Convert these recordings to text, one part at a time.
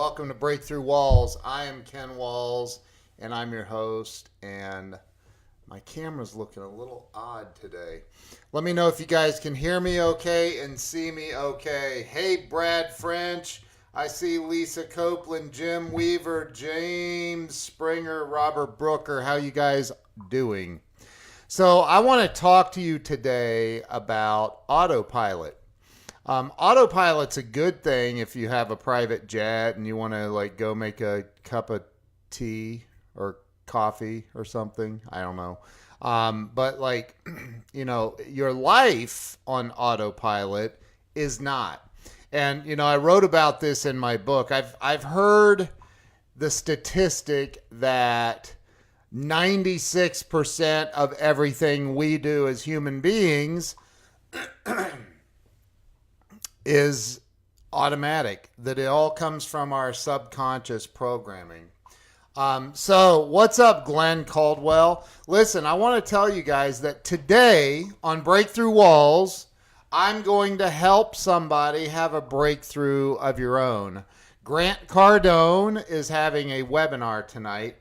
welcome to Breakthrough Walls. I am Ken Walls, and I'm your host, and my camera's looking a little odd today. Let me know if you guys can hear me okay and see me okay. Hey, Brad French. I see Lisa Copeland, Jim Weaver, James Springer, Robert Brooker. How you guys doing? So I want to talk to you today about Autopilot. Autopilot's a good thing if you have a private jet and you want to go make a cup of tea or coffee or something. I don't know. But your life on autopilot is not. And, I wrote about this in my book. I've heard the statistic that 96% of everything we do as human beings is automatic, that it all comes from our subconscious programming. So what's up, Glenn Caldwell? Listen, I want to tell you guys that today on Breakthrough Walls, I'm going to help somebody have a breakthrough of your own. Grant Cardone is having a webinar tonight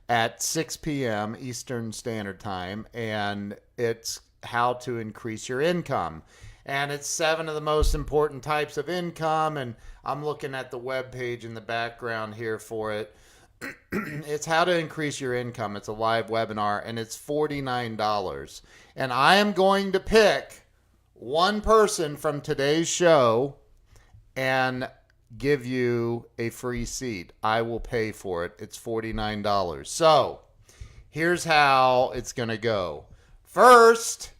at 6 p.m. Eastern Standard Time, and it's how to increase your income. And it's 7 of the most important types of income, and I'm looking at the web page in the background here for it. It's how to increase your income. It's a live webinar, and it's $49. And I am going to pick one person from today's show and give you a free seat. I will pay for it. It's $49. So here's how it's going to go. First,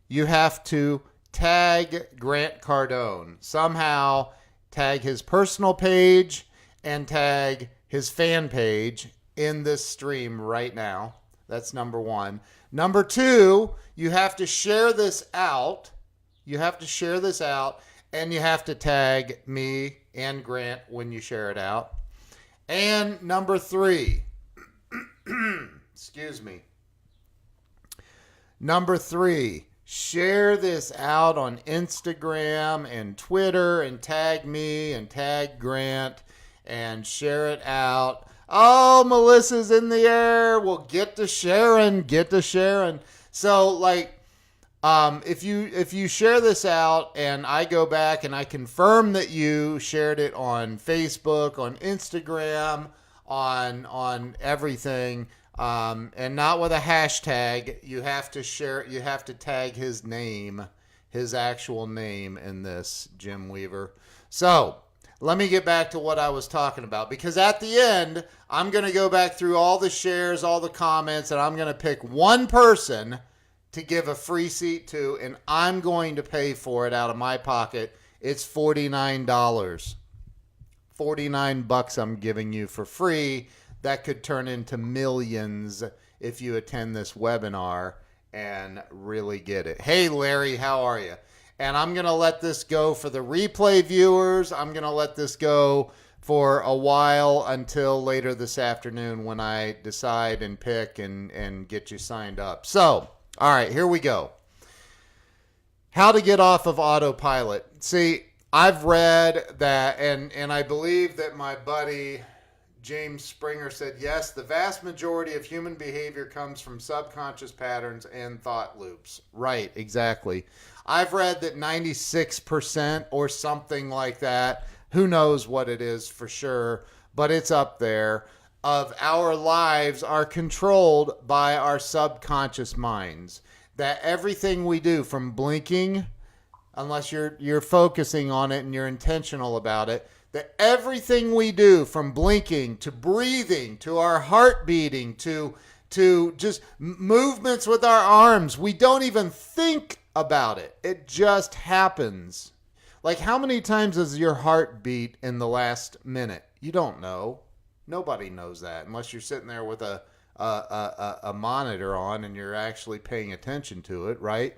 you have to tag Grant Cardone. Somehow tag his personal page and tag his fan page in this stream right now. That's number one. Number two, you have to share this out. You have to share this out, and you have to tag me and Grant when you share it out. And number three, excuse me. Number three, share this out on Instagram and Twitter and tag me and tag Grant and share it out. Oh, Melissa's in the air. Well, get to sharing. So, if you share this out and I go back and I confirm that you shared it on Facebook, on Instagram, on everything, and not with a hashtag, you have to share, you have to tag his name, his actual name in this, Jim Weaver. So let me get back to what I was talking about, because at the end, I'm going to go back through all the shares, all the comments, and I'm going to pick one person to give a free seat to, and I'm going to pay for it out of my pocket. It's $49. $49 I'm giving you for free. That could turn into millions if you attend this webinar and really get it. Hey, Larry, how are you? And I'm going to let this go for the replay viewers. I'm going to let this go for a while until later this afternoon when I decide and pick and get you signed up. So, all right, here we go. How to get off of autopilot. See, I've read that, and I believe that my buddy James Springer said, yes, the vast majority of human behavior comes from subconscious patterns and thought loops. Right, exactly. I've read that 96% or something like that, who knows what it is for sure, but it's up there, of our lives are controlled by our subconscious minds. That everything we do, from blinking, unless you're focusing on it and you're intentional about it, that everything we do, from blinking to breathing to our heart beating to just movements with our arms, we don't even think about it. It just happens. Like, how many times does your heart beat in the last minute? You don't know. Nobody knows that unless you're sitting there with a monitor on and you're actually paying attention to it, right?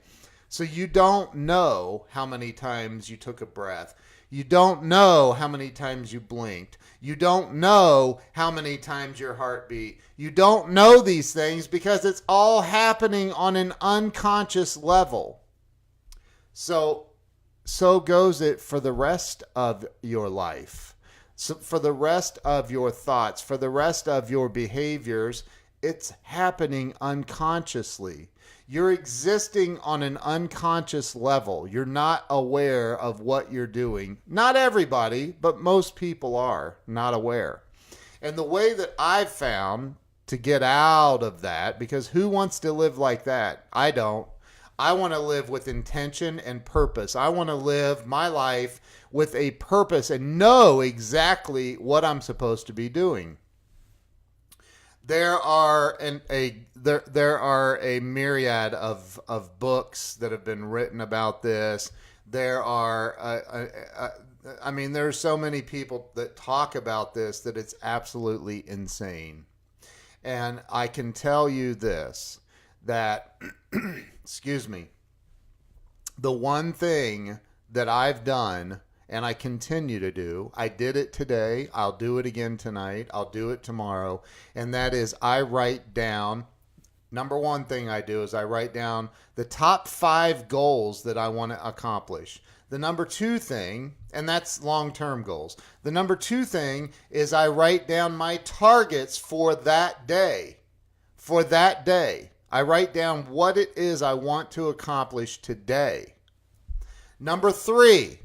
So you don't know how many times you took a breath. You don't know how many times you blinked. You don't know how many times your heart beat. You don't know these things because it's all happening on an unconscious level. So goes it for the rest of your life. So for the rest of your thoughts, for the rest of your behaviors, it's happening unconsciously. You're existing on an unconscious level. You're not aware of what you're doing. Not everybody, but most people are not aware. And the way that I've found to get out of that, because who wants to live like that? I don't. I want to live with intention and purpose. I want to live my life with a purpose and know exactly what I'm supposed to be doing. There are a myriad of books that have been written about this. There are there's so many people that talk about this that it's absolutely insane. And I can tell you this, that excuse me, the one thing that I've done and I continue to do, I did it today, I'll do it again tonight, I'll do it tomorrow, and that is I write down, number one thing I do is I write down the top 5 goals that I want to accomplish. The number 2 thing, and that's long-term goals. The number 2 thing is I write down my targets for that day. For that day. I write down what it is I want to accomplish today. Number 3.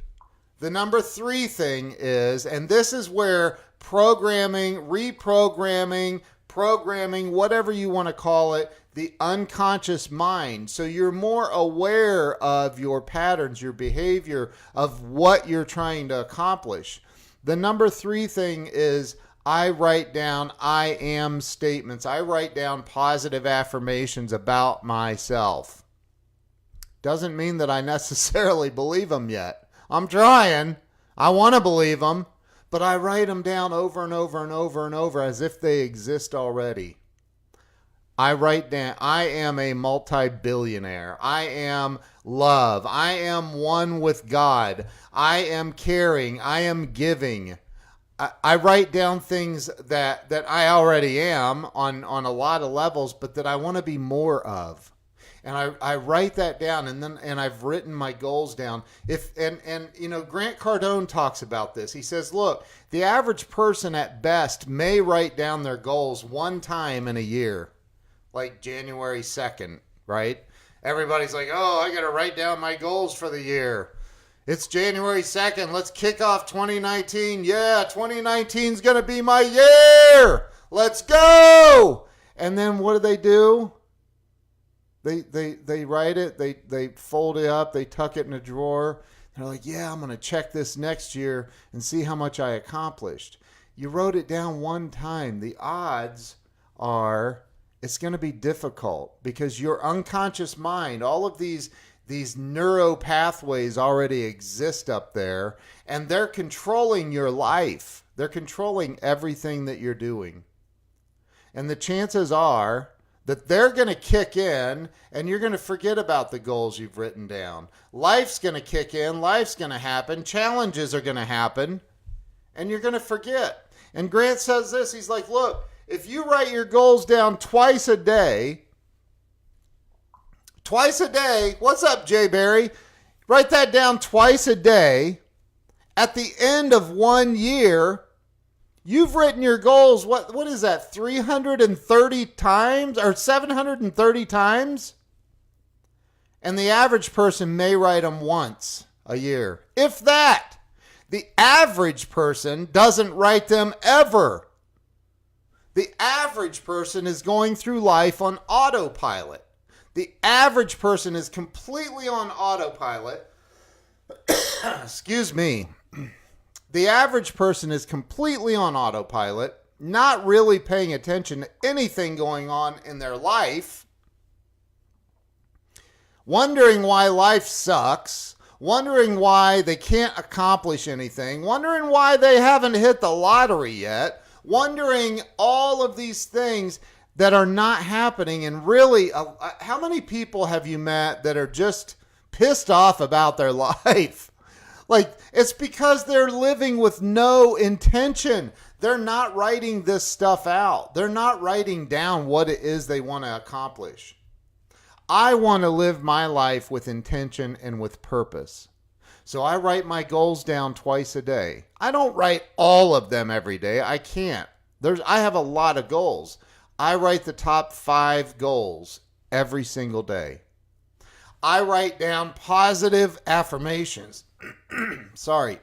The number 3 thing is, and this is where programming, reprogramming, programming, whatever you want to call it, the unconscious mind. So you're more aware of your patterns, your behavior, of what you're trying to accomplish. The number 3 thing is I write down I am statements. I write down positive affirmations about myself. Doesn't mean that I necessarily believe them yet. I'm trying. I want to believe them, but I write them down over and over and over and over as if they exist already. I write down, I am a multi-billionaire. I am love. I am one with God. I am caring. I am giving. I write down things that I already am on a lot of levels, but that I want to be more of. And I write that down, and I've written my goals down. Grant Cardone talks about this. He says, look, the average person at best may write down their goals one time in a year, like January 2nd, right? Everybody's like, oh, I got to write down my goals for the year. It's January 2nd. Let's kick off 2019. Yeah, 2019 is going to be my year. Let's go. And then what do? They write it, they fold it up, they tuck it in a drawer. They're like, yeah, I'm going to check this next year and see how much I accomplished. You wrote it down one time. The odds are it's going to be difficult because your unconscious mind, all of these neuro pathways already exist up there, and they're controlling your life. They're controlling everything that you're doing. And the chances are that they're going to kick in and you're going to forget about the goals you've written down. Life's going to kick in. Life's going to happen. Challenges are going to happen. And you're going to forget. And Grant says this. He's like, look, if you write your goals down twice a day. What's up, Jay Barry? Write that down twice a day. At the end of 1 year, you've written your goals, what is that, 330 times or 730 times? And the average person may write them once a year. If that. The average person doesn't write them ever. The average person is going through life on autopilot. The average person is completely on autopilot. Excuse me. The average person is completely on autopilot, not really paying attention to anything going on in their life, wondering why life sucks, wondering why they can't accomplish anything, wondering why they haven't hit the lottery yet, wondering all of these things that are not happening. And really, how many people have you met that are just pissed off about their life? Like, it's because they're living with no intention. They're not writing this stuff out. They're not writing down what it is they want to accomplish. I want to live my life with intention and with purpose. So I write my goals down twice a day. I don't write all of them every day. I can't. I have a lot of goals. I write the top 5 goals every single day. I write down positive affirmations. Sorry.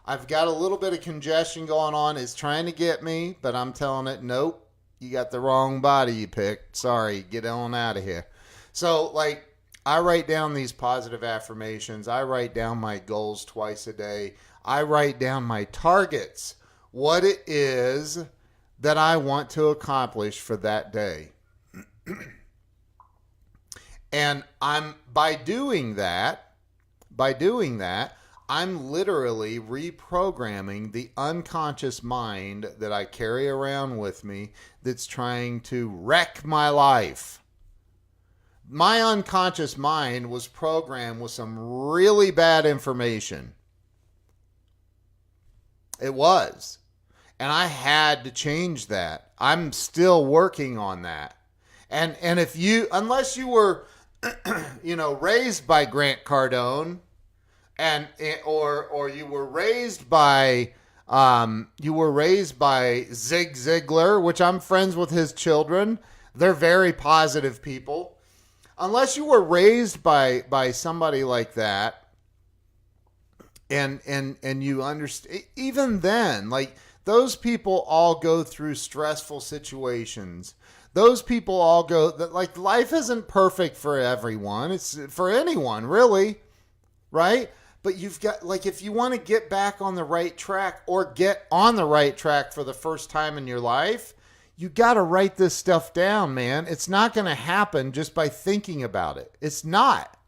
I've got a little bit of congestion going on. It's trying to get me, but I'm telling it, nope, you got the wrong body you picked. Sorry, get on out of here. So, I write down these positive affirmations. I write down my goals twice a day. I write down my targets, what it is that I want to accomplish for that day. And by doing that, I'm literally reprogramming the unconscious mind that I carry around with me that's trying to wreck my life. My unconscious mind was programmed with some really bad information. It was. And I had to change that. I'm still working on that. And if unless you were, raised by Grant Cardone, or you were raised by Zig Ziglar, which I'm friends with his children. They're very positive people. Unless you were raised by somebody like that, and you understand, even then, those people all go through stressful situations. Those people all go, life isn't perfect for everyone. It's for anyone, really, right? But you've got, if you want to get back on the right track or get on the right track for the first time in your life, you got to write this stuff down, man. It's not going to happen just by thinking about it. It's not.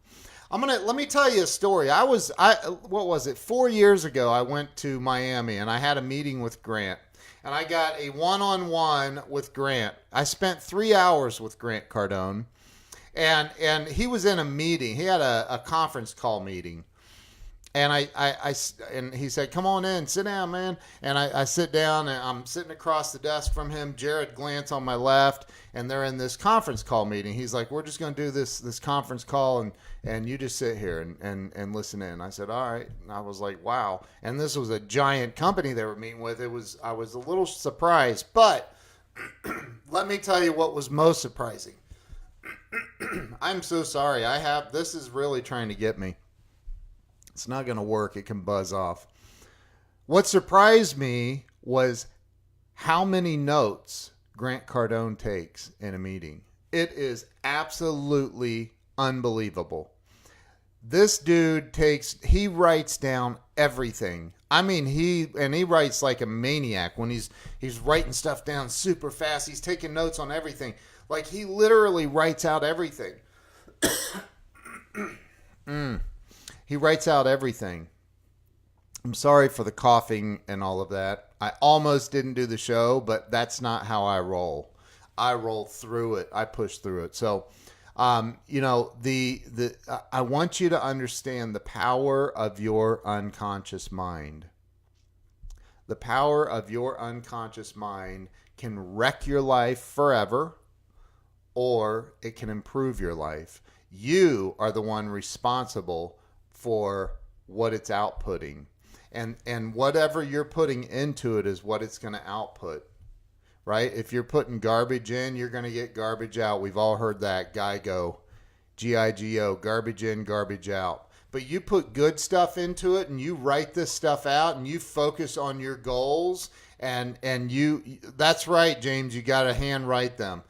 Let me tell you a story. What was it? 4 years ago, I went to Miami and I had a meeting with Grant. And I got a one-on-one with Grant. I spent 3 hours with Grant Cardone. And he was in a meeting. He had a conference call meeting. And and he said, come on in, sit down, man. And I sit down, and I'm sitting across the desk from him, Jared Glantz on my left, and they're in this conference call meeting. He's like, we're just going to do this conference call, and you just sit here and listen in. I said, all right. And I was like, wow. And this was a giant company they were meeting with. I was a little surprised, but let me tell you what was most surprising. I'm so sorry. This is really trying to get me. It's not going to work. It can buzz off. What surprised me was how many notes Grant Cardone takes in a meeting. It is absolutely unbelievable. This dude he writes down everything. I mean, he writes like a maniac when he's writing stuff down super fast. He's taking notes on everything. He literally writes out everything. He writes out everything. I'm sorry for the coughing and all of that. I almost didn't do the show, but that's not how I roll. I roll through it. I push through it. So, I want you to understand the power of your unconscious mind. The power of your unconscious mind can wreck your life forever, or it can improve your life. You are the one responsible for what it's outputting. And whatever you're putting into it is what it's going to output, right? If you're putting garbage in, you're going to get garbage out. We've all heard that. GIGO, G-I-G-O, garbage in, garbage out. But you put good stuff into it and you write this stuff out and you focus on your goals and that's right, James, you got to handwrite them.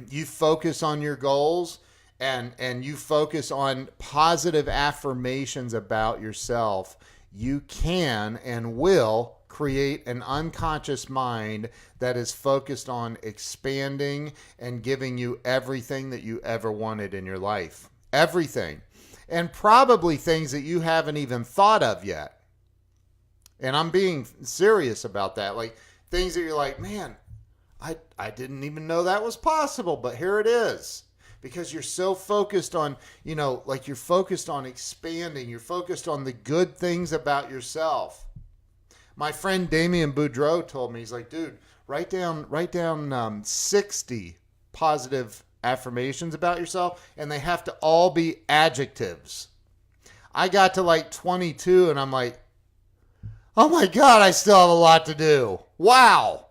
You focus on your goals and you focus on positive affirmations about yourself, you can and will create an unconscious mind that is focused on expanding and giving you everything that you ever wanted in your life. Everything. And probably things that you haven't even thought of yet. And I'm being serious about that. Things that you're like, man, I didn't even know that was possible, but here it is. Because you're so focused on, you're focused on expanding. You're focused on the good things about yourself. My friend Damien Boudreau told me, he's like, dude, write down 60 positive affirmations about yourself, and they have to all be adjectives. I got to like 22 and I'm like, oh my God, I still have a lot to do. Wow.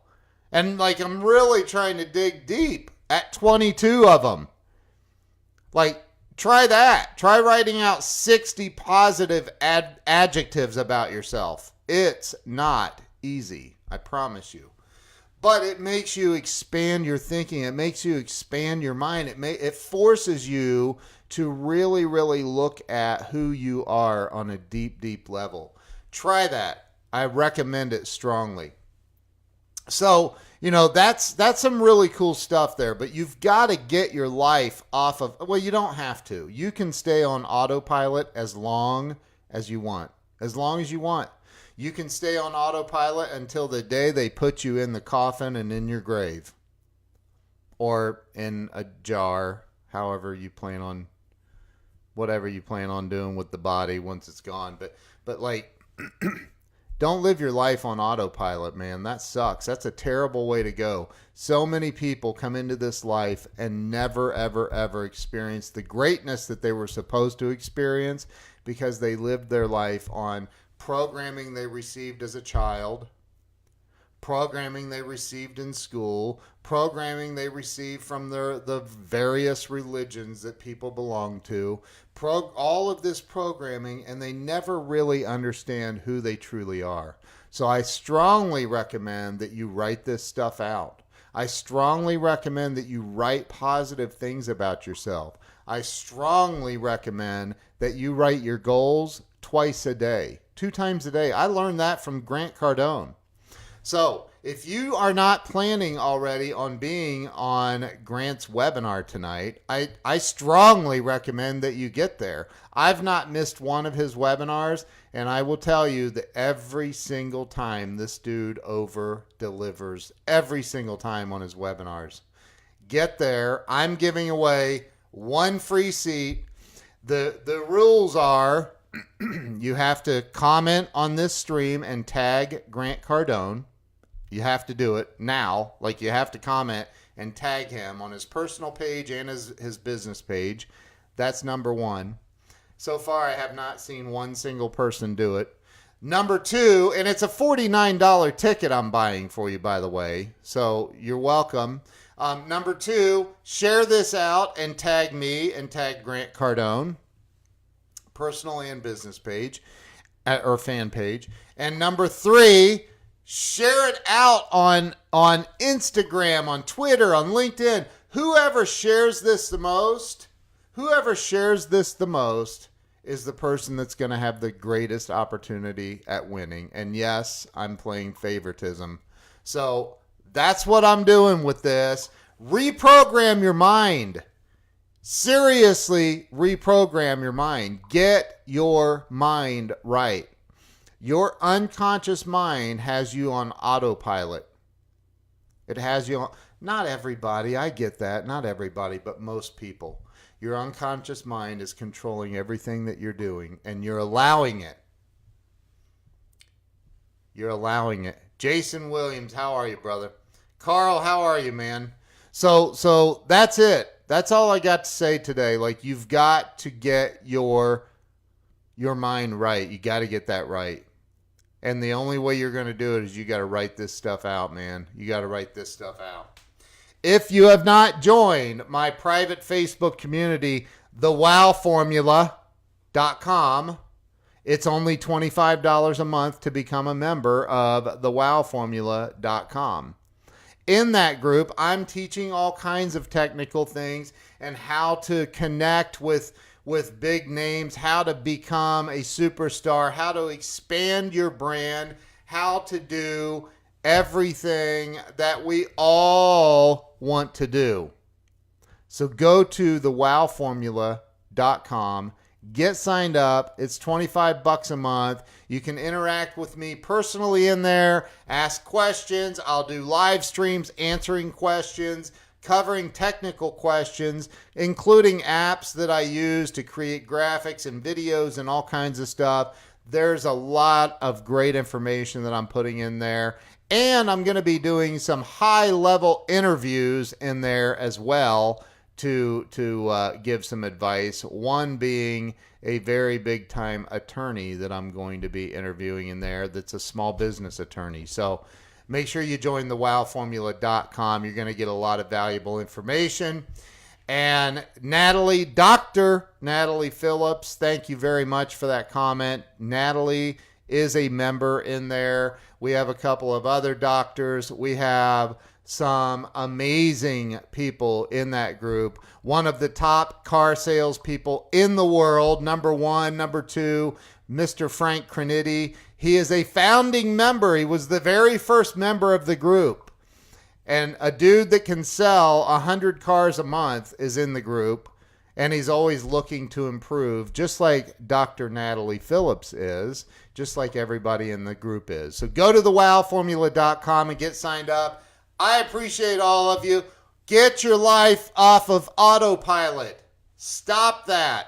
And like, I'm really trying to dig deep at 22 of them. Like, try that. Try writing out 60 positive adjectives about yourself. It's not easy, I promise you. But it makes you expand your thinking. It makes you expand your mind. It forces you to really, really look at who you are on a deep, deep level. Try that. I recommend it strongly. So, that's some really cool stuff there, but you've got to get your life off of, well, you don't have to. You can stay on autopilot as long as you want. As long as you want. You can stay on autopilot until the day they put you in the coffin and in your grave. Or in a jar, whatever you plan on doing with the body once it's gone. But like, don't live your life on autopilot, man. That sucks. That's a terrible way to go. So many people come into this life and never, ever, ever experience the greatness that they were supposed to experience because they lived their life on programming they received as a child, programming they received in school, programming they received from the various religions that people belong to, all of this programming, and they never really understand who they truly are. So I strongly recommend that you write this stuff out. I strongly recommend that you write positive things about yourself. I strongly recommend that you write your goals twice a day, 2 times a day. I learned that from Grant Cardone. So if you are not planning already on being on Grant's webinar tonight, I strongly recommend that you get there. I've not missed one of his webinars, and I will tell you that every single time this dude over delivers, every single time on his webinars. Get there. I'm giving away 1 free seat. The rules are you have to comment on this stream and tag Grant Cardone. You have to do it now. Like, you have to comment and tag him on his personal page and his business page. That's number 1. So far, I have not seen one single person do it. Number 2, and it's a $49 ticket I'm buying for you, by the way. So you're welcome. Number 2, share this out and tag me and tag Grant Cardone, personal and business page or fan page. And number 3, share it out on Instagram, on Twitter, on LinkedIn. Whoever shares this the most is the person that's going to have the greatest opportunity at winning. And yes, I'm playing favoritism. So that's what I'm doing with this. Reprogram your mind. Seriously, reprogram your mind. Get your mind right. Your unconscious mind has you on autopilot. It has you on, not everybody, I get that, not everybody, but most people. Your unconscious mind is controlling everything that you're doing, and you're allowing it. You're allowing it. Jason Williams, how are you, brother? Carl, how are you, man? So that's it. That's all I got to say today. Like, you've got to get your mind right. You got to get that right. And the only way you're going to do it is you got to write this stuff out, man. You got to write this stuff out. If you have not joined my private Facebook community, thewowformula.com, it's only $25 a month to become a member of thewowformula.com. In that group, I'm teaching all kinds of technical things and how to connect with big names, how to become a superstar, how to expand your brand, how to do everything that we all want to do. So go to thewowformula.com, get signed up. It's $25 a month. You can interact with me personally in there, ask questions. I'll do live streams answering questions, covering technical questions, including apps that I use to create graphics and videos and all kinds of stuff. There's a lot of great information that I'm putting in there. And I'm going to be doing some high-level interviews in there as well to give some advice. One being a very big time attorney that I'm going to be interviewing in there. That's a small business attorney. So make sure you join the wowformula.com. You're going to get a lot of valuable information. And Natalie, Dr. Natalie Phillips, thank you very much for that comment. Natalie is a member in there. We have a couple of other doctors. We have some amazing people in that group. One of the top car salespeople in the world, number one, number two, Mr. Frank Craniti. He is a founding member. He was the very first member of the group. And a dude that can sell 100 cars a month is in the group, and he's always looking to improve, just like Dr. Natalie Phillips is, just like everybody in the group is. So go to thewowformula.com and get signed up. I appreciate all of you. Get your life off of autopilot. Stop that.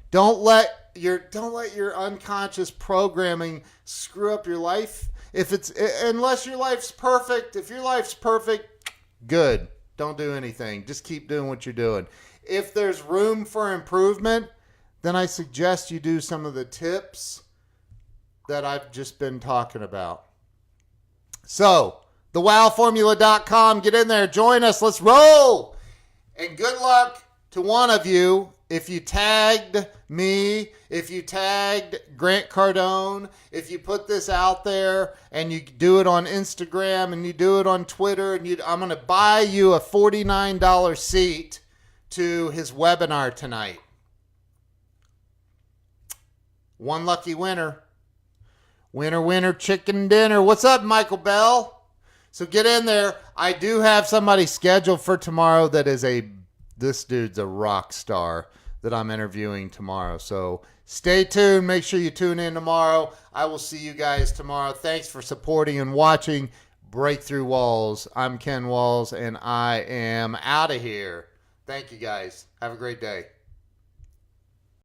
Don't let your unconscious programming screw up your life. Unless your life's perfect. If your life's perfect, good. Don't do anything. Just keep doing what you're doing. If there's room for improvement, then I suggest you do some of the tips that I've just been talking about. So, thewowformula.com. Get in there. Join us. Let's roll. And good luck to one of you. If you tagged me, if you tagged Grant Cardone, if you put this out there and you do it on Instagram and you do it on Twitter, and I'm going to buy you a $49 seat to his webinar tonight. One lucky winner. Winner, winner, chicken dinner. What's up, Michael Bell? So get in there. I do have somebody scheduled for tomorrow that is this dude's a rock star that I'm interviewing tomorrow. So stay tuned. Make sure you tune in tomorrow. I will see you guys tomorrow. Thanks for supporting and watching Breakthrough Walls. I'm Ken Walls, and I am out of here. Thank you, guys. Have a great day.